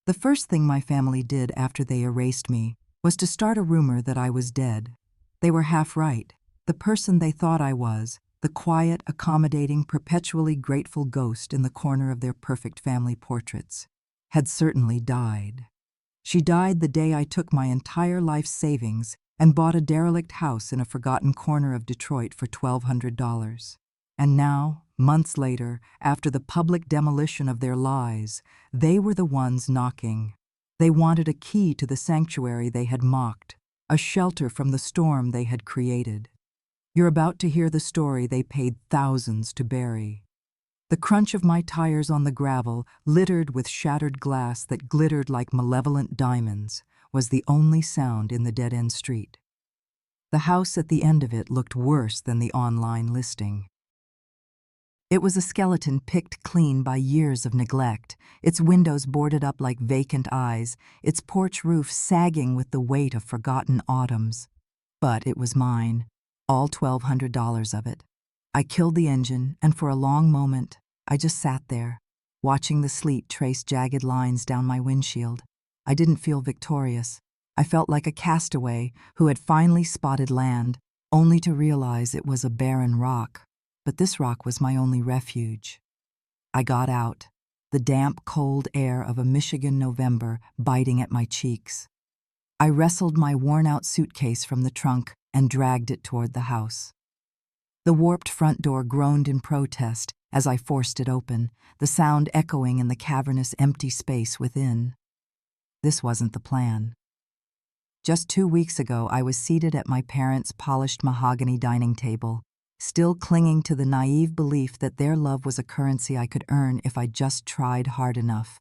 The first thing my family did after they erased me was to start a rumor that I was dead. They were half right. The person they thought I was, the quiet, accommodating, perpetually grateful ghost in the corner of their perfect family portraits, had certainly died. She died the day I took my entire life's savings and bought a derelict house in a forgotten corner of Detroit for $1,200. And now, months later, after the public demolition of their lies, they were the ones knocking. They wanted a key to the sanctuary they had mocked, a shelter from the storm they had created. You're about to hear the story they paid thousands to bury. The crunch of my tires on the gravel, littered with shattered glass that glittered like malevolent diamonds, was the only sound in the dead-end street. The house at the end of it looked worse than the online listing. It was a skeleton picked clean by years of neglect, its windows boarded up like vacant eyes, its porch roof sagging with the weight of forgotten autumns. But it was mine, all $1,200 of it. I killed the engine, and for a long moment, I just sat there, watching the sleet trace jagged lines down my windshield. I didn't feel victorious. I felt like a castaway who had finally spotted land, only to realize it was a barren rock. But this rock was my only refuge. I got out, the damp, cold air of a Michigan November biting at my cheeks. I wrestled my worn-out suitcase from the trunk and dragged it toward the house. The warped front door groaned in protest as I forced it open, the sound echoing in the cavernous empty space within. This wasn't the plan. Just 2 weeks ago, I was seated at my parents' polished mahogany dining table, still clinging to the naive belief that their love was a currency I could earn if I just tried hard enough.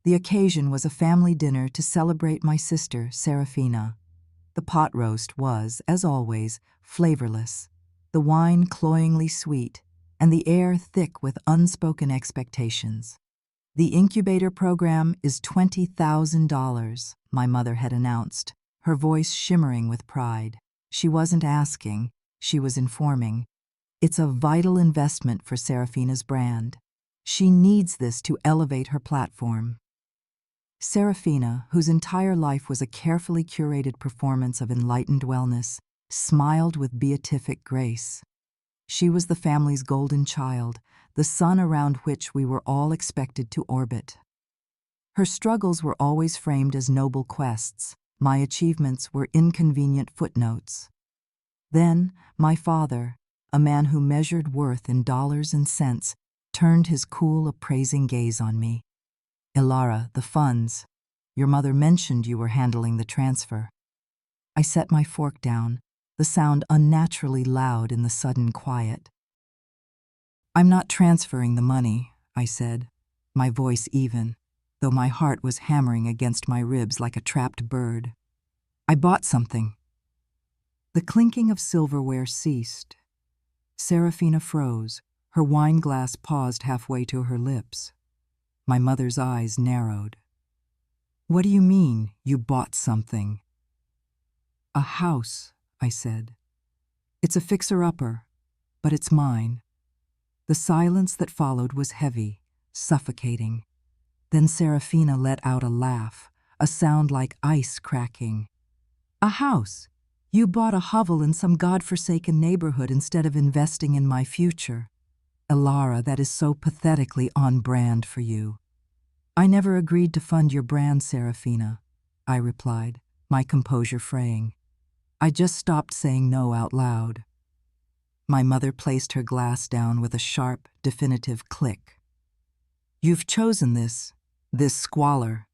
The occasion was a family dinner to celebrate my sister, Serafina. The pot roast was, as always, flavorless, the wine cloyingly sweet, and the air thick with unspoken expectations. The incubator program is $20,000, my mother had announced, her voice shimmering with pride. She wasn't asking, she was informing. It's a vital investment for Serafina's brand. She needs this to elevate her platform. Serafina, whose entire life was a carefully curated performance of enlightened wellness, smiled with beatific grace. She was the family's golden child, the sun around which we were all expected to orbit. Her struggles were always framed as noble quests. My achievements were inconvenient footnotes. Then, my father, a man who measured worth in dollars and cents, turned his cool, appraising gaze on me. "Ilara, the funds. Your mother mentioned you were handling the transfer." I set my fork down, the sound unnaturally loud in the sudden quiet. "I'm not transferring the money," I said, my voice even, though my heart was hammering against my ribs like a trapped bird. "I bought something." The clinking of silverware ceased. Serafina froze, her wine glass paused halfway to her lips. My mother's eyes narrowed. "What do you mean, you bought something?" "A house," I said. "It's a fixer-upper, but it's mine." The silence that followed was heavy, suffocating. Then Serafina let out a laugh, a sound like ice cracking. "A house? You bought a hovel in some godforsaken neighborhood instead of investing in my future. Ilara, that is so pathetically on brand for you." "I never agreed to fund your brand, Serafina," I replied, my composure fraying. "I just stopped saying no out loud." My mother placed her glass down with a sharp, definitive click. "You've chosen this squalor.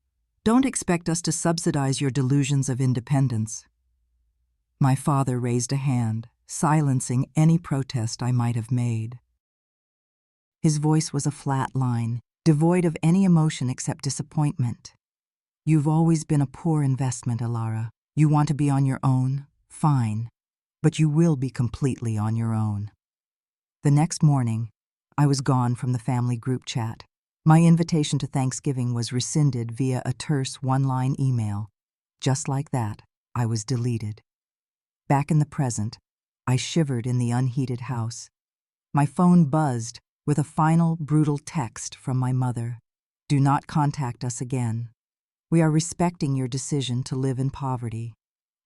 Don't expect us to subsidize your delusions of independence." My father raised a hand, silencing any protest I might have made. His voice was a flat line, devoid of any emotion except disappointment. "You've always been a poor investment, Ilara. You want to be on your own? Fine. But you will be completely on your own." The next morning, I was gone from the family group chat. My invitation to Thanksgiving was rescinded via a terse one-line email. Just like that, I was deleted. Back in the present, I shivered in the unheated house. My phone buzzed with a final, brutal text from my mother. Do not contact us again. We are respecting your decision to live in poverty.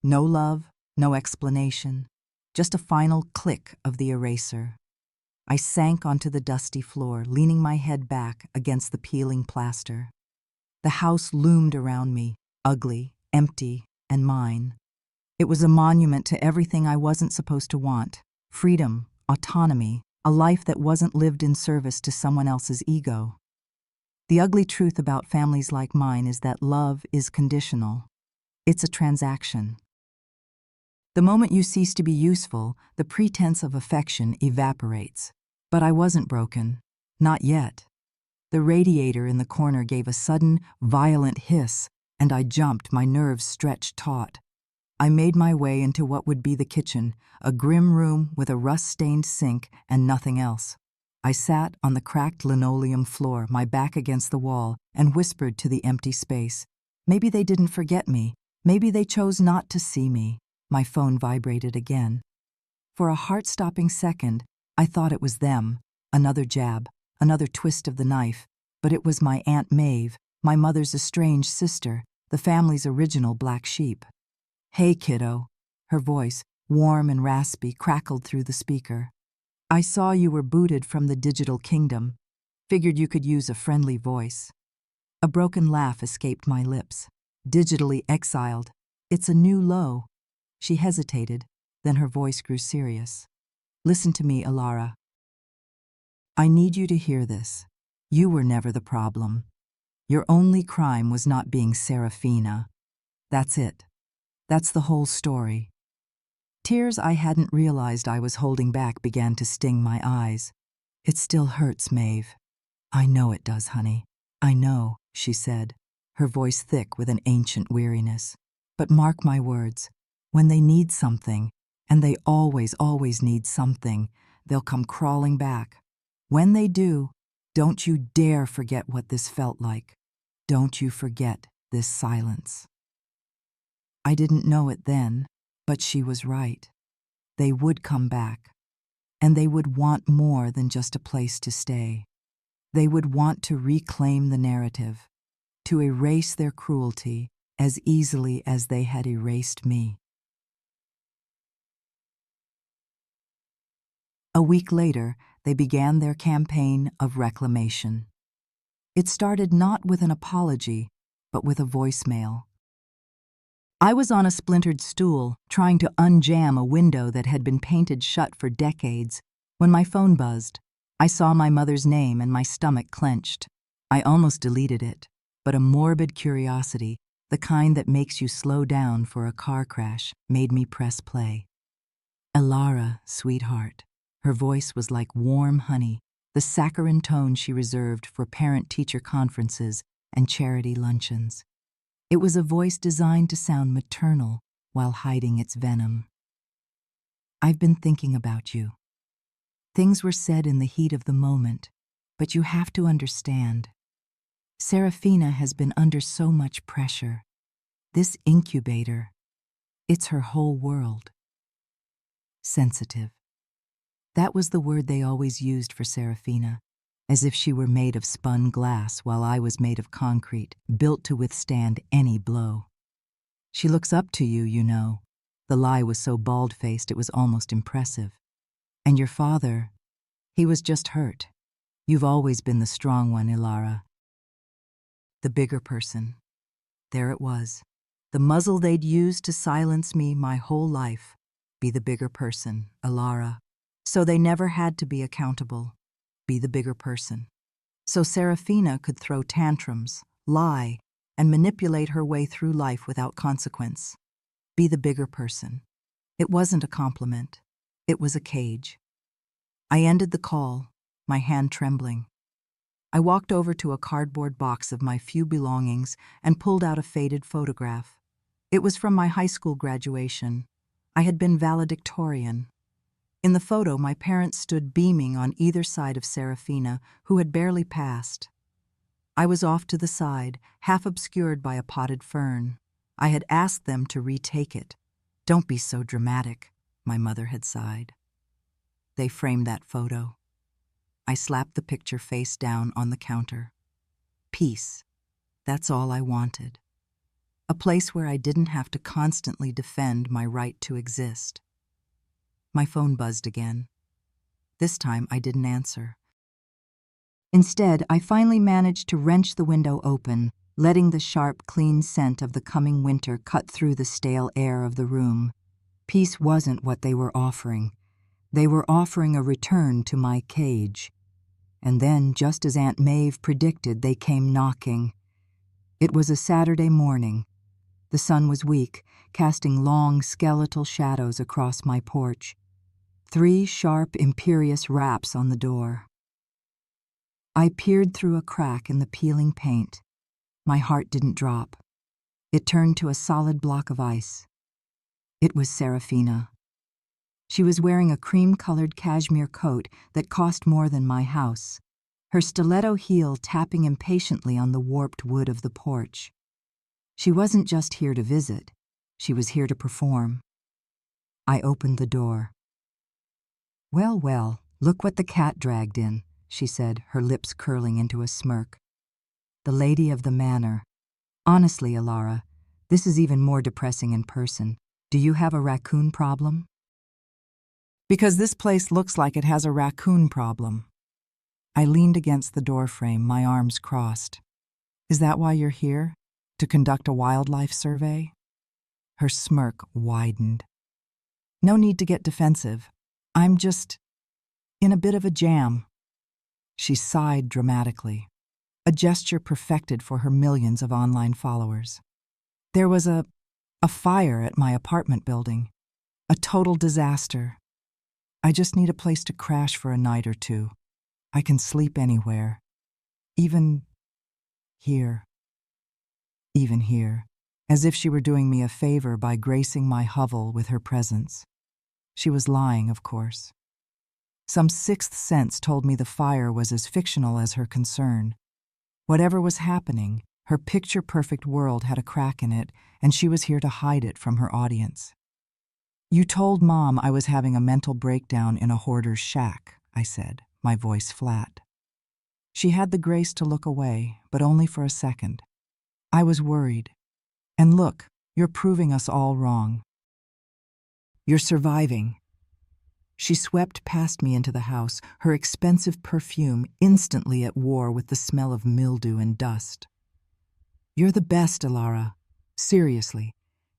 No love, no explanation, just a final click of the eraser. I sank onto the dusty floor, leaning my head back against the peeling plaster. The house loomed around me, ugly, empty, and mine. It was a monument to everything I wasn't supposed to want: freedom, autonomy, a life that wasn't lived in service to someone else's ego. The ugly truth about families like mine is that love is conditional. It's a transaction. The moment you cease to be useful, the pretense of affection evaporates. But I wasn't broken. Not yet. The radiator in the corner gave a sudden, violent hiss, and I jumped, my nerves stretched taut. I made my way into what would be the kitchen, a grim room with a rust-stained sink and nothing else. I sat on the cracked linoleum floor, my back against the wall, and whispered to the empty space. Maybe they didn't forget me. Maybe they chose not to see me. My phone vibrated again. For a heart-stopping second, I thought it was them. Another jab, another twist of the knife. But it was my Aunt Maeve, my mother's estranged sister, the family's original black sheep. "Hey, kiddo." Her voice, warm and raspy, crackled through the speaker. "I saw you were booted from the digital kingdom. Figured you could use a friendly voice." A broken laugh escaped my lips. "Digitally exiled. It's a new low." She hesitated, then her voice grew serious. "Listen to me, Alara. I need you to hear this. You were never the problem. Your only crime was not being Serafina. That's it. That's the whole story." Tears I hadn't realized I was holding back began to sting my eyes. "It still hurts, Maeve." "I know it does, honey. I know," she said, her voice thick with an ancient weariness. "But mark my words, when they need something, and they always need something, they'll come crawling back. When they do, don't you dare forget what this felt like. Don't you forget this silence." I didn't know it then, but she was right. They would come back, and they would want more than just a place to stay. They would want to reclaim the narrative, to erase their cruelty as easily as they had erased me. A week later, they began their campaign of reclamation. It started not with an apology, but with a voicemail. I was on a splintered stool, trying to unjam a window that had been painted shut for decades, when my phone buzzed. I saw my mother's name and my stomach clenched. I almost deleted it, but a morbid curiosity, the kind that makes you slow down for a car crash, made me press play. "Alara, sweetheart." Her voice was like warm honey, the saccharine tone she reserved for parent-teacher conferences and charity luncheons. It was a voice designed to sound maternal while hiding its venom. "I've been thinking about you. Things were said in the heat of the moment, but you have to understand. Serafina has been under so much pressure. This incubator, it's her whole world." Sensitive. That was the word they always used for Serafina, as if she were made of spun glass while I was made of concrete, built to withstand any blow. "She looks up to you, you know." The lie was so bald-faced it was almost impressive. "And your father, he was just hurt. You've always been the strong one, Ilara." The bigger person. There it was. The muzzle they'd used to silence me my whole life. Be the bigger person, Alara. So they never had to be accountable. Be the bigger person. So Serafina could throw tantrums, lie, and manipulate her way through life without consequence. Be the bigger person. It wasn't a compliment. It was a cage. I ended the call, my hand trembling. I walked over to a cardboard box of my few belongings and pulled out a faded photograph. It was from my high school graduation. I had been valedictorian. In the photo, my parents stood beaming on either side of Serafina, who had barely passed. I was off to the side, half obscured by a potted fern. I had asked them to retake it. "Don't be so dramatic," my mother had sighed. They framed that photo. I slapped the picture face down on the counter. Peace. That's all I wanted. A place where I didn't have to constantly defend my right to exist. My phone buzzed again. This time I didn't answer. Instead, I finally managed to wrench the window open, letting the sharp, clean scent of the coming winter cut through the stale air of the room. Peace wasn't what they were offering. They were offering a return to my cage. And then, just as Aunt Maeve predicted, they came knocking. It was a Saturday morning. The sun was weak, casting long, skeletal shadows across my porch. 3 sharp, imperious raps on the door. I peered through a crack in the peeling paint. My heart didn't drop. It turned to a solid block of ice. It was Serafina. She was wearing a cream-colored cashmere coat that cost more than my house, her stiletto heel tapping impatiently on the warped wood of the porch. She wasn't just here to visit. She was here to perform. I opened the door. "Well, well, look what the cat dragged in," she said, her lips curling into a smirk. "The lady of the manor. Honestly, Alara, this is even more depressing in person. Do you have a raccoon problem?" "Because this place looks like it has a raccoon problem." I leaned against the doorframe, my arms crossed. "Is that why you're here? To conduct a wildlife survey?" Her smirk widened. "No need to get defensive. I'm just in a bit of a jam." She sighed dramatically, a gesture perfected for her millions of online followers. "There was a fire at my apartment building. A total disaster. I just need a place to crash for a night or two. I can sleep anywhere. Even here." Even here, as if she were doing me a favor by gracing my hovel with her presence. She was lying, of course. Some sixth sense told me the fire was as fictional as her concern. Whatever was happening, her picture-perfect world had a crack in it, and she was here to hide it from her audience. "You told Mom I was having a mental breakdown in a hoarder's shack," I said, my voice flat. She had the grace to look away, but only for a second. "I was worried. And look, you're proving us all wrong. You're surviving." She swept past me into the house, her expensive perfume instantly at war with the smell of mildew and dust. "You're the best, Alara. Seriously.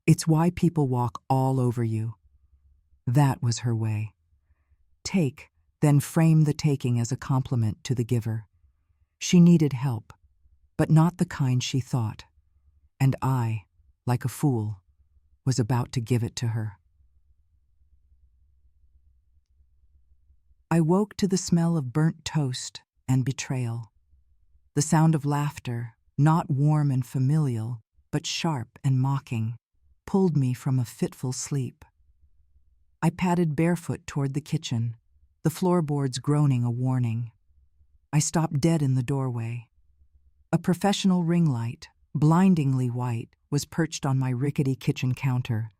It's why people walk all over you." That was her way. Take, then frame the taking as a compliment to the giver. She needed help, but not the kind she thought. And I, like a fool, was about to give it to her. I woke to the smell of burnt toast and betrayal. The sound of laughter, not warm and familial, but sharp and mocking, pulled me from a fitful sleep. I padded barefoot toward the kitchen, the floorboards groaning a warning. I stopped dead in the doorway. A professional ring light, blindingly white, was perched on my rickety kitchen counter.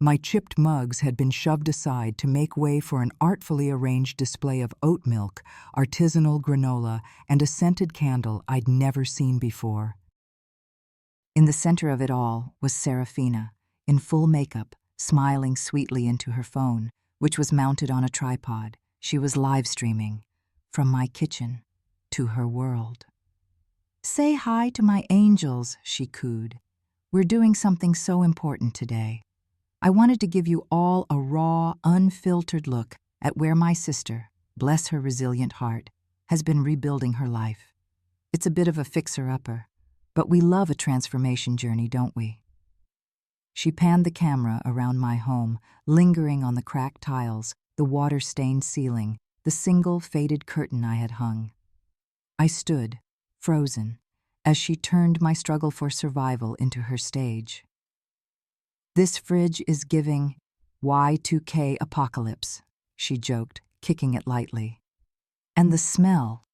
My chipped mugs had been shoved aside to make way for an artfully arranged display of oat milk, artisanal granola, and a scented candle I'd never seen before. In the center of it all was Serafina, in full makeup, smiling sweetly into her phone, which was mounted on a tripod. She was live streaming from my kitchen to her world. "Say hi to my angels," she cooed. "We're doing something so important today. I wanted to give you all a raw, unfiltered look at where my sister, bless her resilient heart, has been rebuilding her life. It's a bit of a fixer-upper, but we love a transformation journey, don't we?" She panned the camera around my home, lingering on the cracked tiles, the water-stained ceiling, the single faded curtain I had hung. I stood, frozen, as she turned my struggle for survival into her stage. "This fridge is giving Y2K apocalypse," she joked, kicking it lightly. "And the smell,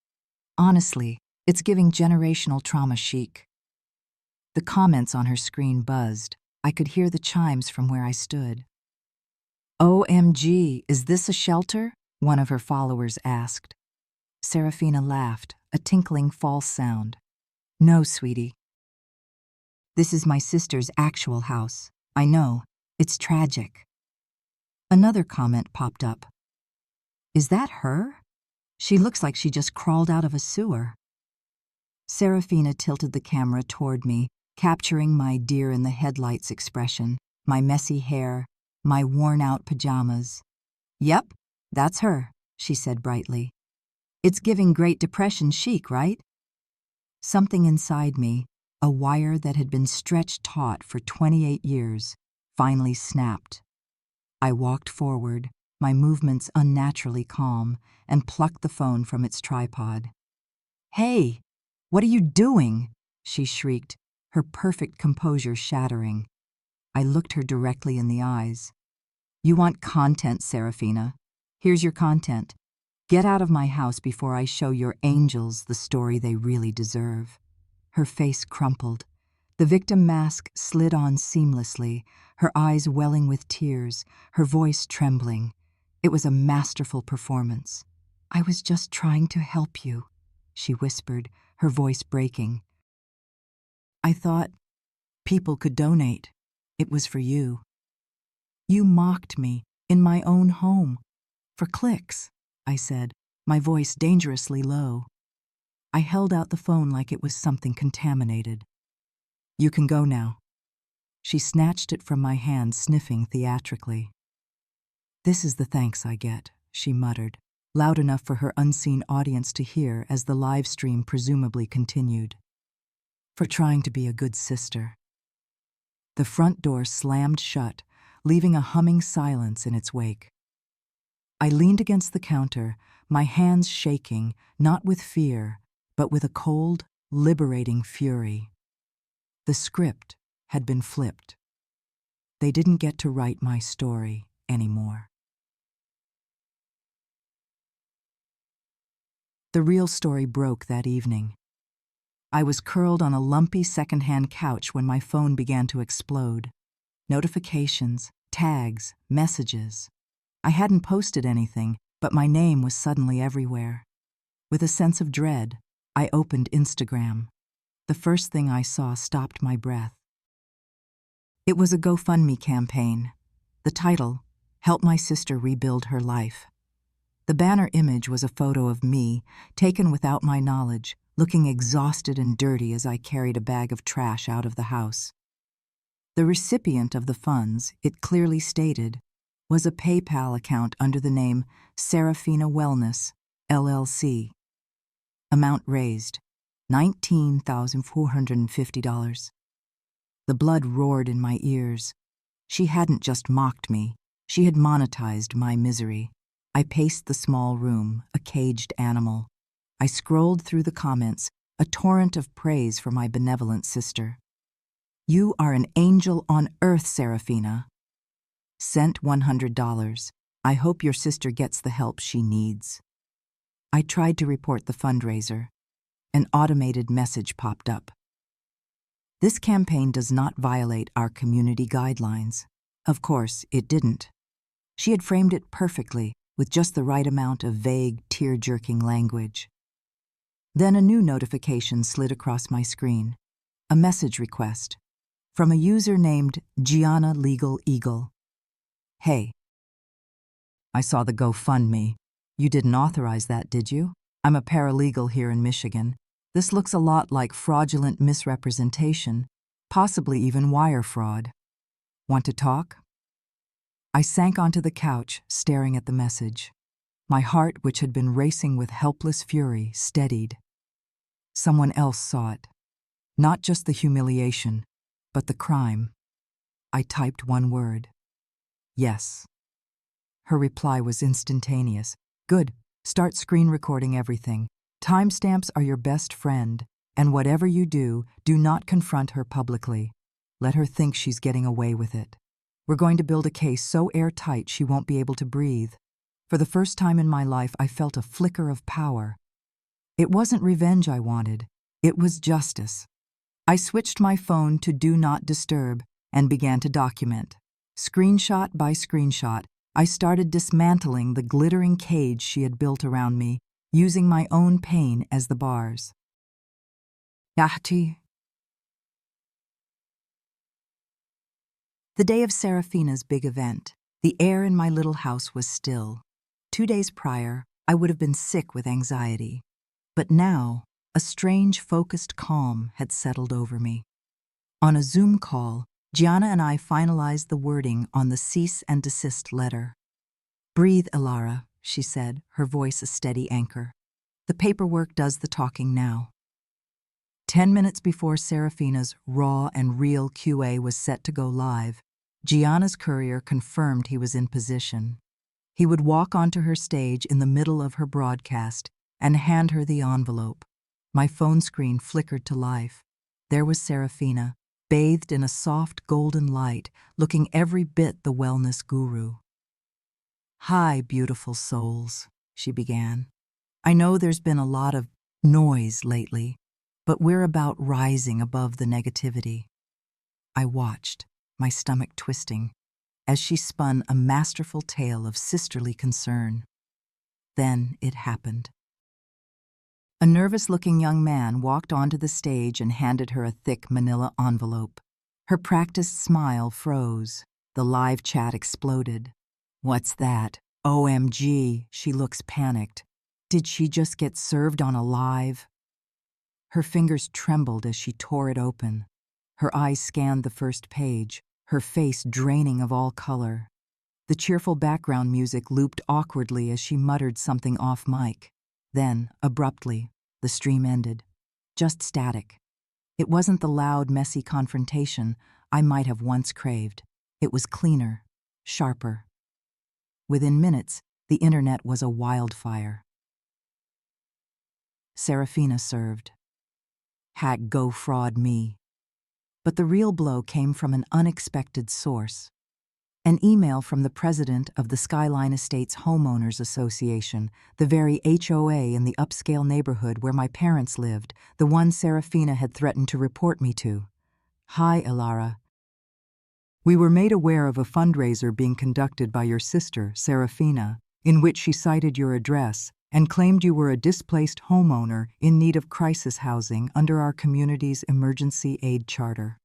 honestly, it's giving generational trauma chic." The comments on her screen buzzed. I could hear the chimes from where I stood. "OMG, is this a shelter?" one of her followers asked. Serafina laughed, a tinkling false sound. No, sweetie. This is my sister's actual house. I know. It's tragic. Another comment popped up. Is that her? She looks like she just crawled out of a sewer. Serafina tilted the camera toward me, capturing my deer-in-the-headlights expression, my messy hair, my worn-out pajamas. Yep, that's her, she said brightly. It's giving Great Depression chic, right? Something inside me, a wire that had been stretched taut for 28 years, finally snapped. I walked forward, my movements unnaturally calm, and plucked the phone from its tripod. Hey, what are you doing? She shrieked, her perfect composure shattering. I looked her directly in the eyes. You want content, Serafina. Here's your content. Get out of my house before I show your angels the story they really deserve. Her face crumpled. The victim mask slid on seamlessly, her eyes welling with tears, her voice trembling. It was a masterful performance. I was just trying to help you, she whispered, her voice breaking. I thought people could donate. It was for you. You mocked me in my own home. For clicks, I said, my voice dangerously low. I held out the phone like it was something contaminated. You can go now. She snatched it from my hand, sniffing theatrically. This is the thanks I get, she muttered, loud enough for her unseen audience to hear as the live stream presumably continued. For trying to be a good sister. The front door slammed shut, leaving a humming silence in its wake. I leaned against the counter, my hands shaking, not with fear, but with a cold, liberating fury. The script had been flipped. They didn't get to write my story anymore. The real story broke that evening. I was curled on a lumpy secondhand couch when my phone began to explode. Notifications, tags, messages. I hadn't posted anything, but my name was suddenly everywhere. With a sense of dread, I opened Instagram. The first thing I saw stopped my breath. It was a GoFundMe campaign. The title, Help My Sister Rebuild Her Life. The banner image was a photo of me, taken without my knowledge, looking exhausted and dirty as I carried a bag of trash out of the house. The recipient of the funds, it clearly stated, was a PayPal account under the name Serafina Wellness, LLC. Amount raised, $19,450. The blood roared in my ears. She hadn't just mocked me, she had monetized my misery. I paced the small room, a caged animal. I scrolled through the comments, a torrent of praise for my benevolent sister. You are an angel on earth, Serafina. Sent $100. I hope your sister gets the help she needs. I tried to report the fundraiser. An automated message popped up. This campaign does not violate our community guidelines. Of course, it didn't. She had framed it perfectly, with just the right amount of vague, tear-jerking language. Then a new notification slid across my screen. A message request. From a user named Gianna Legal Eagle. Hey. I saw the GoFundMe. You didn't authorize that, did you? I'm a paralegal here in Michigan. This looks a lot like fraudulent misrepresentation, possibly even wire fraud. Want to talk? I sank onto the couch, staring at the message. My heart, which had been racing with helpless fury, steadied. Someone else saw it. Not just the humiliation, but the crime. I typed one word. Yes. Her reply was instantaneous. Good. Start screen recording everything. Timestamps are your best friend, and whatever you do, do not confront her publicly. Let her think she's getting away with it. We're going to build a case so airtight she won't be able to breathe. For the first time in my life, I felt a flicker of power. It wasn't revenge I wanted. It was justice. I switched my phone to Do Not Disturb and began to document. Screenshot by screenshot, I started dismantling the glittering cage she had built around me, using my own pain as the bars. Yahti. The day of Serafina's big event, the air in my little house was still. 2 days prior, I would have been sick with anxiety. But now, a strange, focused calm had settled over me. On a Zoom call, Gianna and I finalized the wording on the cease and desist letter. "Breathe, Ilara," she said, her voice a steady anchor. "The paperwork does the talking now." 10 minutes before Serafina's raw and real QA was set to go live, Gianna's courier confirmed he was in position. He would walk onto her stage in the middle of her broadcast and hand her the envelope. My phone screen flickered to life. There was Serafina, bathed in a soft golden light, looking every bit the wellness guru. "Hi, beautiful souls," she began. "I know there's been a lot of noise lately, but we're about rising above the negativity." I watched, my stomach twisting, as she spun a masterful tale of sisterly concern. Then it happened. A nervous-looking young man walked onto the stage and handed her a thick manila envelope. Her practiced smile froze. The live chat exploded. "What's that? OMG," she looks panicked. "Did she just get served on a live?" Her fingers trembled as she tore it open. Her eyes scanned the first page, her face draining of all color. The cheerful background music looped awkwardly as she muttered something off mic. Then, abruptly, the stream ended. Just static. It wasn't the loud, messy confrontation I might have once craved. It was cleaner, sharper. Within minutes, the internet was a wildfire. Serafina served. Hack go fraud me. But the real blow came from an unexpected source. An email from the president of the Skyline Estates Homeowners Association, the very HOA in the upscale neighborhood where my parents lived, the one Serafina had threatened to report me to. "Hi, Ilara. We were made aware of a fundraiser being conducted by your sister, Serafina, in which she cited your address and claimed you were a displaced homeowner in need of crisis housing under our community's emergency aid charter.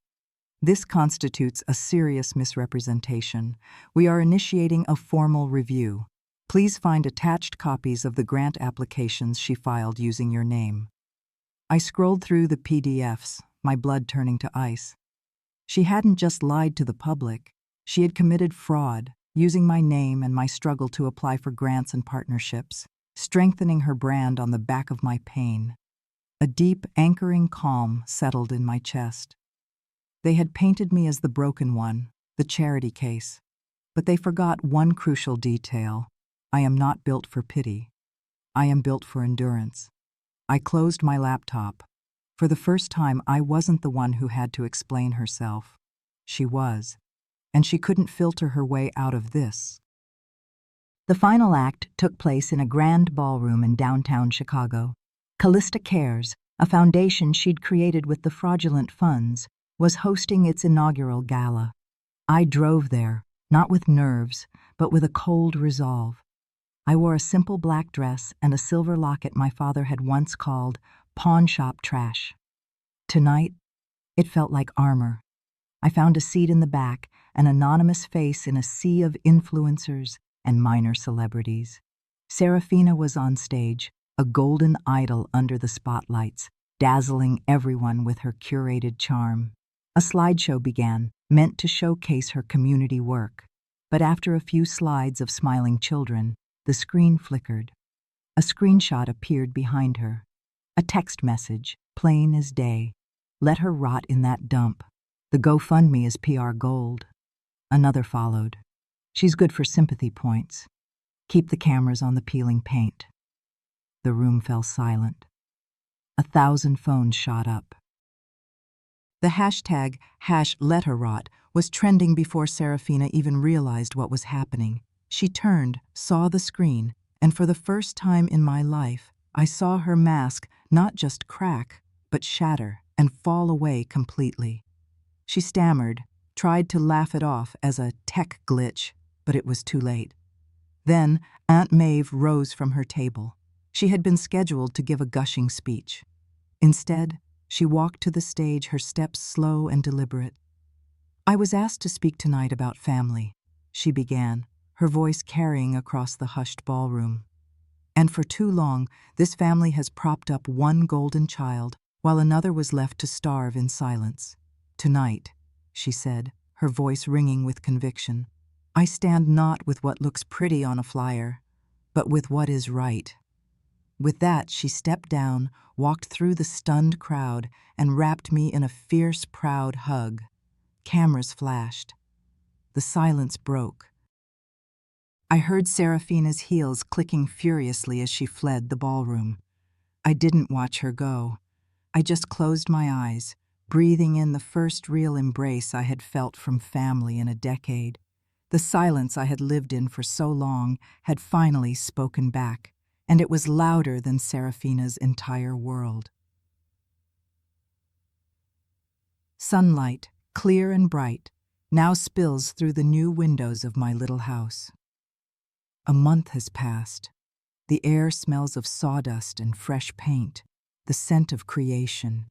This constitutes a serious misrepresentation. We are initiating a formal review. Please find attached copies of the grant applications she filed using your name." I scrolled through the PDFs, my blood turning to ice. She hadn't just lied to the public. She had committed fraud, using my name and my struggle to apply for grants and partnerships, strengthening her brand on the back of my pain. A deep, anchoring calm settled in my chest. They had painted me as the broken one, the charity case. But they forgot one crucial detail. I am not built for pity. I am built for endurance. I closed my laptop. For the first time, I wasn't the one who had to explain herself. She was. And she couldn't filter her way out of this. The final act took place in a grand ballroom in downtown Chicago. Callista Cares, a foundation she'd created with the fraudulent funds, was hosting its inaugural gala. I drove there, not with nerves, but with a cold resolve. I wore a simple black dress and a silver locket my father had once called pawn shop trash. Tonight, it felt like armor. I found a seat in the back, an anonymous face in a sea of influencers and minor celebrities. Serafina was on stage, a golden idol under the spotlights, dazzling everyone with her curated charm. A slideshow began, meant to showcase her community work. But after a few slides of smiling children, the screen flickered. A screenshot appeared behind her. A text message, plain as day. "Let her rot in that dump. The GoFundMe is PR gold." Another followed. "She's good for sympathy points. Keep the cameras on the peeling paint." The room fell silent. 1,000 phones shot up. The hashtag #LetHerRot was trending before Serafina even realized what was happening. She turned, saw the screen, and for the first time in my life, I saw her mask not just crack, but shatter and fall away completely. She stammered, tried to laugh it off as a tech glitch, but it was too late. Then Aunt Maeve rose from her table. She had been scheduled to give a gushing speech. Instead, She walked to the stage, her steps slow and deliberate. "I was asked to speak tonight about family," she began, her voice carrying across the hushed ballroom. "And for too long, this family has propped up one golden child while another was left to starve in silence. Tonight," she said, her voice ringing with conviction, "I stand not with what looks pretty on a flyer, but with what is right." With that, she stepped down, walked through the stunned crowd, and wrapped me in a fierce, proud hug. Cameras flashed. The silence broke. I heard Serafina's heels clicking furiously as she fled the ballroom. I didn't watch her go. I just closed my eyes, breathing in the first real embrace I had felt from family in a decade. The silence I had lived in for so long had finally spoken back, and it was louder than Serafina's entire world. Sunlight, clear and bright, now spills through the new windows of my little house. A month has passed. The air smells of sawdust and fresh paint, the scent of creation.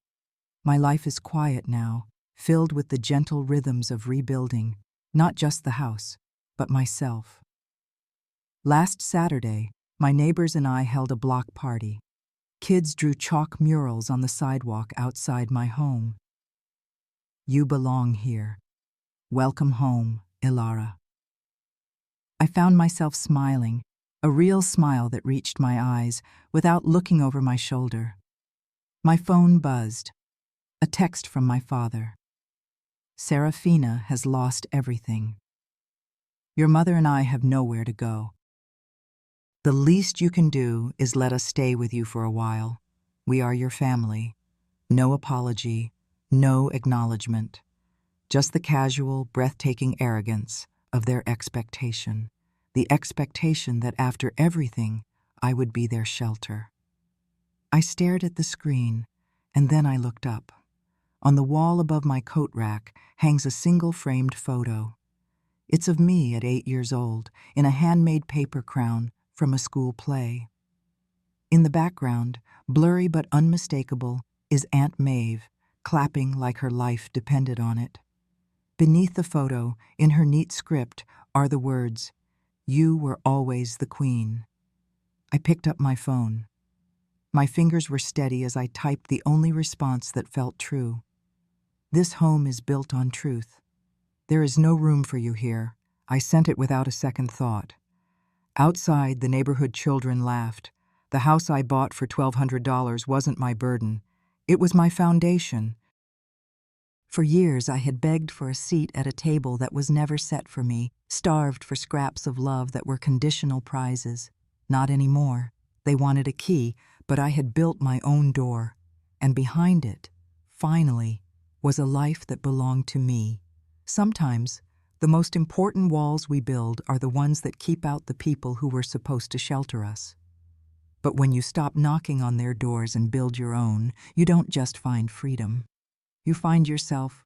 My life is quiet now, filled with the gentle rhythms of rebuilding, not just the house, but myself. Last Saturday, my neighbors and I held a block party. Kids drew chalk murals on the sidewalk outside my home. "You belong here. Welcome home, Ilara." I found myself smiling, a real smile that reached my eyes without looking over my shoulder. My phone buzzed. A text from my father. "Serafina has lost everything. Your mother and I have nowhere to go. The least you can do is let us stay with you for a while. We are your family. No apology, no acknowledgement. Just the casual, breathtaking arrogance of their expectation. The expectation that after everything, I would be their shelter." I stared at the screen, and then I looked up. On the wall above my coat rack hangs a single framed photo. It's of me at 8 years old, in a handmade paper crown from a school play. In the background, blurry but unmistakable, is Aunt Maeve, clapping like her life depended on it. Beneath the photo, in her neat script, are the words, "You were always the queen." I picked up my phone. My fingers were steady as I typed the only response that felt true. "This home is built on truth. There is no room for you here." I sent it without a second thought. Outside, the neighborhood children laughed. The house I bought for $1,200 wasn't my burden. It was my foundation. For years, I had begged for a seat at a table that was never set for me, starved for scraps of love that were conditional prizes. Not anymore. They wanted a key, but I had built my own door. And behind it, finally, was a life that belonged to me. Sometimes, the most important walls we build are the ones that keep out the people who were supposed to shelter us. But when you stop knocking on their doors and build your own, you don't just find freedom. You find yourself